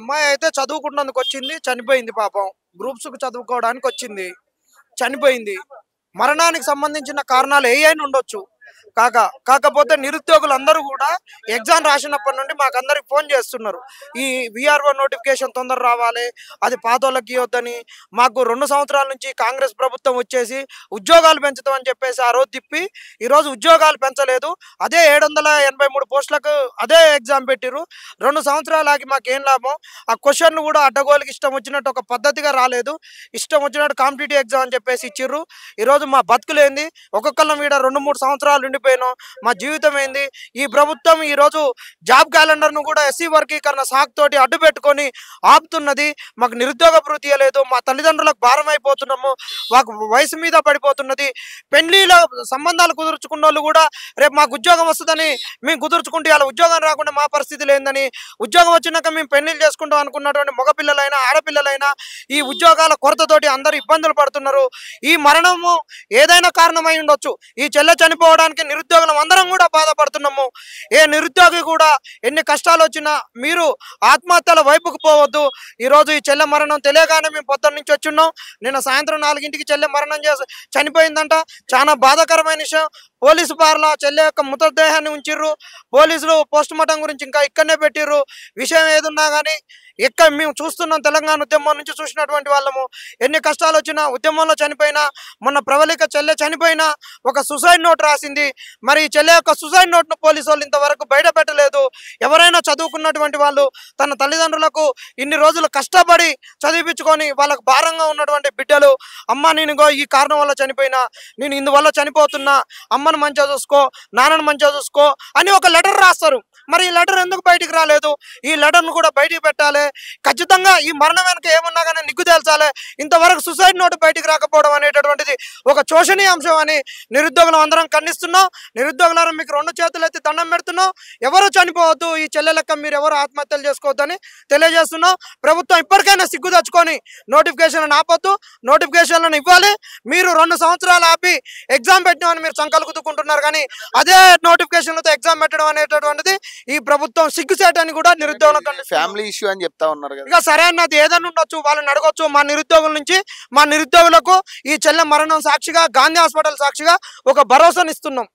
అమ్మాయి అయితే చదువుకుంటున్నందుకు వచ్చింది, చనిపోయింది పాపం. గ్రూప్స్‌కి చదువుకోవడానికి వచ్చింది, చనిపోయింది. మరణానికి సంబంధించిన కారణాలు ఏయైనా ఉండొచ్చు. కాకపోతే నిరుద్యోగులందరూ కూడా ఎగ్జామ్ రాసినప్పటి నుండి మాకందరికి ఫోన్ చేస్తున్నారు. ఈ వీఆర్ఓ నోటిఫికేషన్ తొందర రావాలి, అది పాతోళ్ళకి ఇవ్వద్దని. మాకు 2 సంవత్సరాల నుంచి కాంగ్రెస్ ప్రభుత్వం వచ్చేసి ఉద్యోగాలు పెంచుతామని చెప్పేసి ఆ రోజు తిప్పి ఈరోజు ఉద్యోగాలు పెంచలేదు. అదే 783 పోస్టులకు అదే ఎగ్జామ్ పెట్టిర్రు. 2 సంవత్సరాలు ఆగి మాకేం లాభం? ఆ క్వశ్చన్లు కూడా అడ్డగోలుకి ఇష్టం వచ్చినట్టు ఒక పద్ధతిగా రాలేదు. ఇష్టం వచ్చినట్టు కాంపిటీటివ్ ఎగ్జామ్ అని చెప్పేసి ఇచ్చిర్రు. ఈరోజు మా బతుకులేంది? ఒక్కొక్కళ్ళం ఈడ 2, 3 సంవత్సరాలు ఉండిపోయినాం. మా జీవితం ఏంది? ఈ ప్రభుత్వం ఈరోజు జాబ్ క్యాలెండర్ను కూడా ఎస్సీ వర్గీకరణ సాకుతోటి అడ్డు పెట్టుకొని ఆపుతున్నది. మాకు నిరుద్యోగ భృతి ఇయ్యలేదు. మా తల్లిదండ్రులకు భారం అయిపోతున్నాము. మాకు వయసు మీద పడిపోతున్నది. పెళ్లిలో సంబంధాలు కుదుర్చుకున్న వాళ్ళు కూడా రేపు మాకు ఉద్యోగం వస్తుందని మేము కుదుర్చుకుంటే అలా ఉద్యోగం రాకుండా మా పరిస్థితి లేదని, ఉద్యోగం వచ్చినాక మేము పెళ్లిళ్ళు చేసుకుంటాం అనుకున్నటువంటి మగపిల్లలైనా ఆడపిల్లలైనా ఈ ఉద్యోగాల కొరతతోటి అందరూ ఇబ్బందులు పడుతున్నారు. ఈ మరణము ఏదైనా కారణమై ఉండొచ్చు. ఈ చెల్లె చనిపోవడానికి నిరుద్యోగులం అందరం కూడా బాధపడుతున్నాము. ఏ నిరుద్యోగి కూడా ఎన్ని కష్టాలు వచ్చినా మీరు ఆత్మహత్యల వైపుకు పోవద్దు. ఈరోజు ఈ చెల్లె మరణం తెలియగానే మేము పొద్దున్న నుంచి వచ్చున్నాం. నిన్న సాయంత్రం 4ంటికి చెల్లె మరణం చనిపోయిందంట. చాలా బాధాకరమైన విషయం. పోలీసు బార్లో చెల్లె యొక్క మృతదేహాన్ని ఉంచిర్రు. పోలీసులు పోస్ట్ మార్టం గురించి ఇంకా ఇక్కడనే పెట్టిర్రు. విషయం ఏదున్నా కానీ ఇక్కడ మేము చూస్తున్నాం. తెలంగాణ ఉద్యమం నుంచి చూసినటువంటి వాళ్ళము. ఎన్ని కష్టాలు వచ్చినా ఉద్యమంలో చనిపోయినా, మొన్న ప్రవళిక చెల్లె చనిపోయినా ఒక సూసైడ్ నోట్ రాసింది. మరి ఈ చెల్లె యొక్క సూసైడ్ నోట్ను పోలీసు వాళ్ళు ఇంతవరకు బయట పెట్టలేదు. ఎవరైనా చదువుకున్నటువంటి వాళ్ళు తన తల్లిదండ్రులకు ఇన్ని రోజులు కష్టపడి చదివించుకొని వాళ్ళకు భారంగా ఉన్నటువంటి బిడ్డలు, అమ్మ నేను ఈ కారణం వల్ల చనిపోయినా, నేను ఇందువల్ల చనిపోతున్నా, అమ్మను మంచిగా చూసుకో, నాన్నను మంచిగా చూసుకో అని ఒక లెటర్ రాస్తారు. మరి ఈ లెటర్ ఎందుకు బయటికి రాలేదు? ఈ లెటర్ను కూడా బయటికి పెట్టాలి. ఖచ్చితంగా ఈ మరణం వెనక ఏమున్నా కానీ నిగ్గు తేల్చాలి. ఇంతవరకు సూసైడ్ నోటు బయటికి రాకపోవడం అనేటటువంటిది ఒక శోచనీయ అంశం అని నిరుద్యోగులు అందరం ఖండిస్తున్నాం. నిరుద్యోగులను మీకు 2 చేతులు ఎత్తి దండం పెడుతున్నాం. ఎవరు చనిపోవద్దు, ఈ చెల్లె లెక్క మీరు ఎవరు ఆత్మహత్యలు చేసుకోవద్దని తెలియజేస్తున్నాం. ప్రభుత్వం ఇప్పటికైనా సిగ్గు తెచ్చుకొని నోటిఫికేషన్లను ఆపొద్దు, నోటిఫికేషన్లను ఇవ్వాలి. మీరు 2 సంవత్సరాలు ఆపి ఎగ్జామ్ పెట్టినామని మీరు సంకలు కుతుకుంటున్నారు, కానీ అదే నోటిఫికేషన్లతో ఎగ్జామ్ పెట్టడం అనేటటువంటిది ఈ ప్రభుత్వం సిగ్గుసేటని కూడా నిరుద్యోగులకు ఫ్యామిలీ ఇష్యూ అని చెప్తా ఉన్నారు కదా. ఇక సరే అన్నది ఏదైనా ఉండొచ్చు, వాళ్ళని అడగొచ్చు. మా నిరుద్యోగుల నుంచి మా నిరుద్యోగులకు ఈ చెల్లె మరణం సాక్షిగా, గాంధీ హాస్పిటల్ సాక్షిగా ఒక భరోసానిస్తున్నాం.